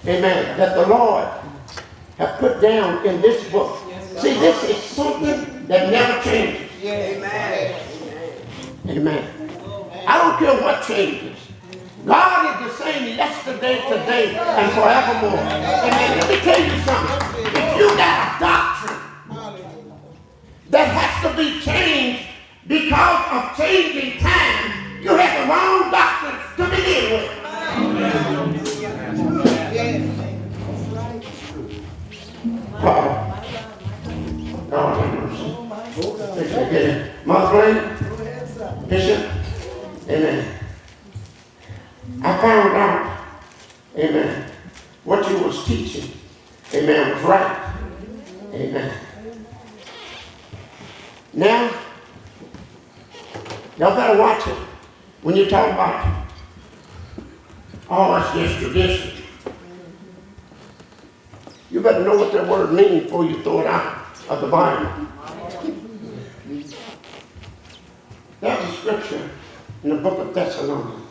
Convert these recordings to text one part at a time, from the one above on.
amen, that the Lord have put down in this book. See, this is something that never changes. Amen. Amen. I don't care what changes. God is the same yesterday, today, and forevermore. Amen. Let me tell you something. If you got a doctrine that has to be changed because of changing time, you have the wrong doctrine to begin with. God have mercy. Mother Blaine, Bishop, amen. I found out, amen, what you was teaching, amen, was right. Amen. Now, y'all better watch it when you talk about, oh, it's just tradition. You better know what that word means before you throw it out of the Bible. There's a scripture in the book of Thessalonians.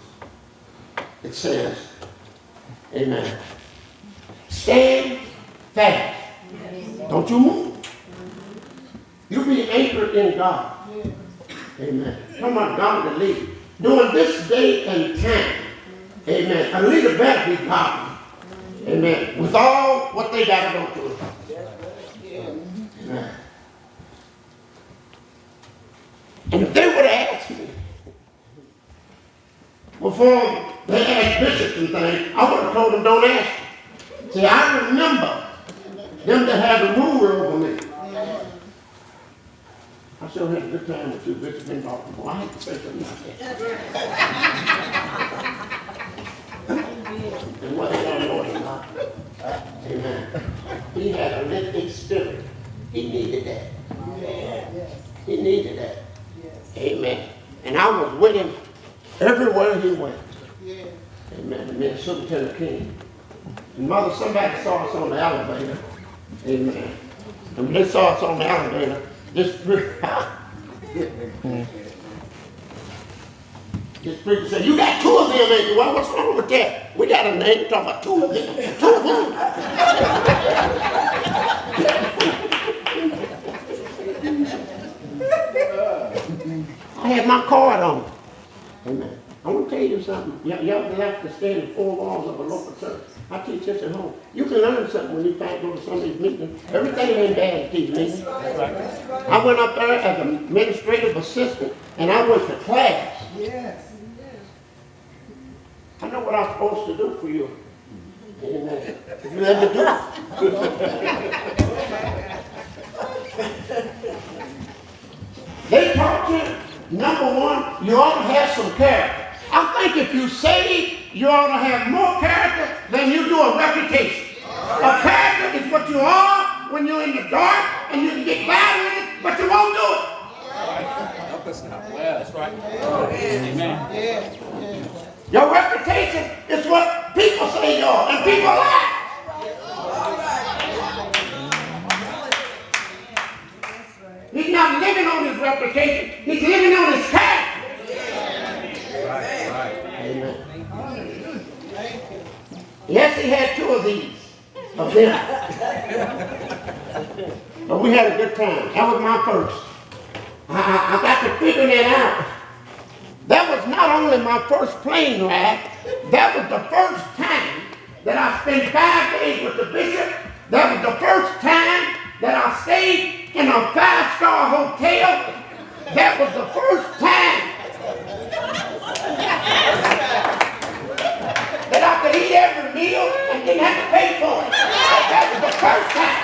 It says, amen, stand fast. Don't you move. You be anchored in God. Amen. Come on, God to lead. During this day and time, amen, a leader better be godly. Amen. With all what they got to go through. Amen. And if they would have asked me before they asked bishops and things, I would have told them don't ask me. See, I remember them to have the ruler over me. I sure had a good time with you, Bishop, and talking. Well, I hate to say something like that. And what they don't know is not. Amen. He had a lifting spirit. He needed that. He needed that. Amen. And I was with him everywhere he went. Amen. And then Superintendent King. And Mother, somebody saw us on the elevator. Amen. And when they saw us on the elevator, this preacher said, you got two of them, ain't you? Well, what's wrong with that? We got a name talking about two of them. Two of them. I had my card on. Amen. I want to tell you something. Y'all have to stand in four walls of a local church. I teach this at home. You can learn something when you go to some of these meetings. Everything ain't bad at these meetings. I went up there as an administrative assistant, and I went to class. Yes. I know what I'm supposed to do for you. Amen. If you let me do it. They taught you, number one, you ought to have some character. I think if you say you ought to have more character than you do a reputation. A character is what you are when you're in the dark and you can get by with it, but you won't do it. Help us now. Well, that's right. Amen. Your reputation is what people say you are, and people lie. He's not living on his reputation. He's living on his character. Right. Amen. Yes, he had two of these, of them. But we had a good time. That was my first. I got to figure that out. That was not only my first plane ride, that was the first time that I spent 5 days with the bishop. That was the first time that I stayed in a 5-star hotel. That was the first time that I could eat every meal and didn't have to pay for it. That was the first time.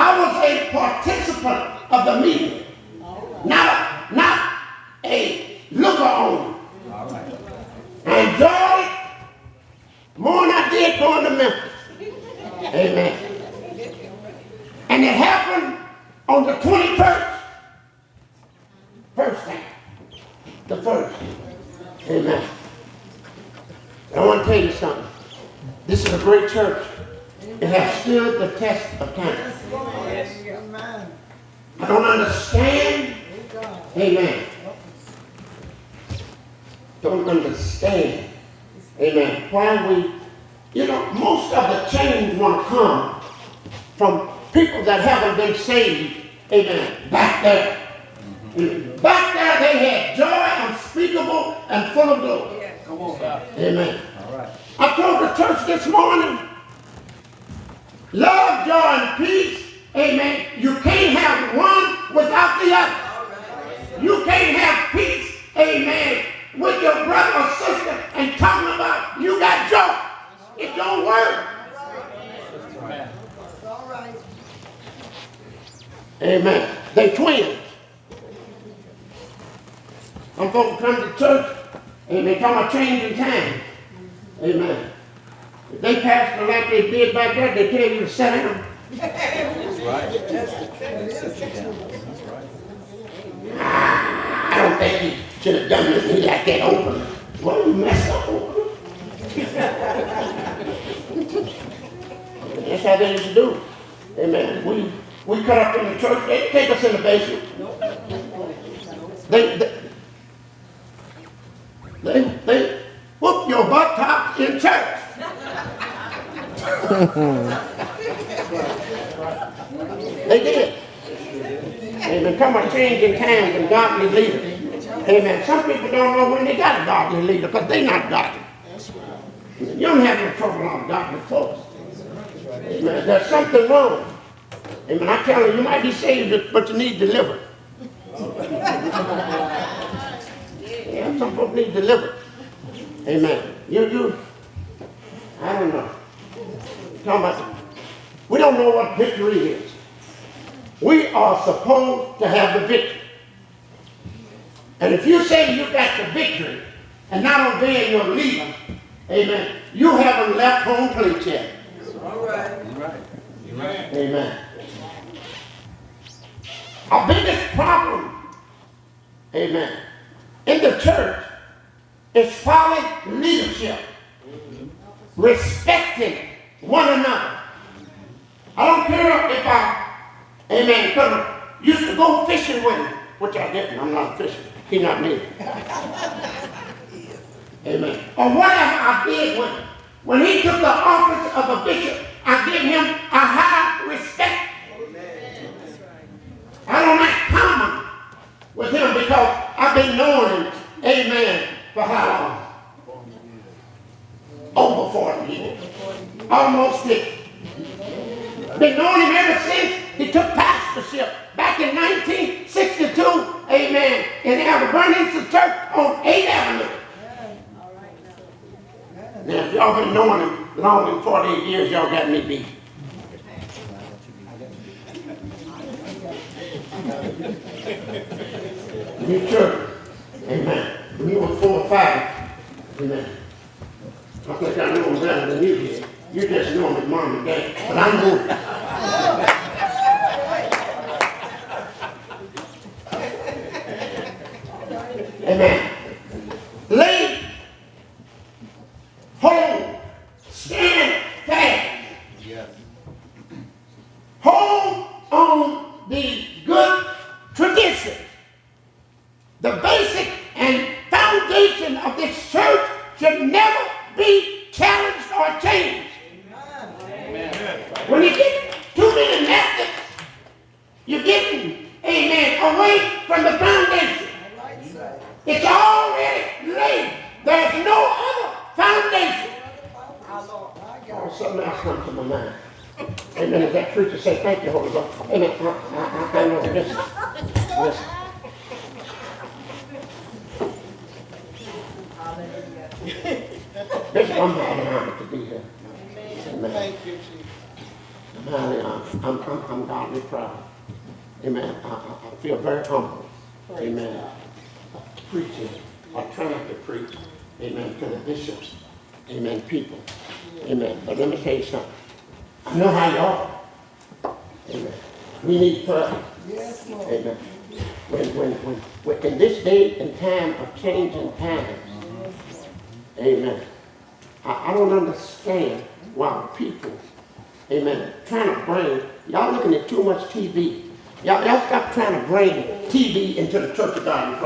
I was a participant of the meeting, not a looker on. I enjoyed it more than I did going to Memphis. Amen. And it happened on the 21st. First time. The first. Amen. I want to tell you something. This is a great church. It has stood the test of time. I don't understand. Amen. don't understand, amen, why we, most of the change want to come from people that haven't been saved, amen, back there. Back there they had joy unspeakable and full of glory. Come on, God. Amen. All right. I told the church this morning, love, joy, and peace, amen. You can't have one without the other. You can't have peace, amen, with your brother or sister and talking about you got joy. It don't work. Amen. Amen. They twins. Some folks come to church, amen, talking about changing time. Amen. If they pastor like they did back there, they tell you to sit down. That's right. That's right. I don't think he should have done this like that open. Well, you messed up open. That's how they used to do. Amen. We cut up in the church, they take us in the basement. They whoop your butt top in church. They did. Amen. Come on, changing times and godly leaders. Amen. Some people don't know when they got a godly leader because they're not godly. You don't have no trouble on godly folks. Amen. There's something wrong. Amen. I tell you, you might be saved, but you need deliverance. Yeah, some folks need deliverance. Amen. I don't know. Talking about, we don't know what victory is. We are supposed to have the victory. And if you say you got the victory and not obeying your leader, amen, you haven't left home plate yet. All right. You're right. Amen. Our biggest problem, amen, in the church is following leadership, respecting one another. I don't care if amen, because I used to go fishing with him, which I didn't. I'm not fishing. He's not me. Amen. Or whatever I did with him. When he took the office of a bishop, I give him a high respect. I don't act common with him because I've been knowing him, amen, for how long? Over 40 years. Almost 50. Been knowing him ever since he took pastorship back in 1962, amen, in Alabama Church on 8th Avenue. Now, if y'all been knowing him longer than 48 years, y'all got me beat. New church, amen. When you were 4 or 5, amen. I think I know him better than you did. You just know him as mom and dad, but I know him. Amen. Lay, hold, stand fast. Yes. Hold on the good traditions. The basic and foundation of this church should never be challenged or changed. Amen. When you get too many methods, you're getting, amen, away from the foundation. It's already laid. There's no other foundation. Oh, something else comes to my mind. Amen. Is that true to say thank you, Holy Ghost? Amen. I know. Listen. I'm highly honored to be here. Amen. Thank you, Jesus. I'm highly honored. I'm godly proud. Amen. I feel very humble. Amen. Preaching or trying to preach. Amen. To the bishops. Amen. People. Amen. But let me tell you something. I know how you are. Amen. We need prayer. Yes, Lord. Amen. When in this day and time of changing times, amen, I don't understand why people, amen, trying to bring, y'all looking at too much TV. Y'all stop trying to bring TV into the church of God.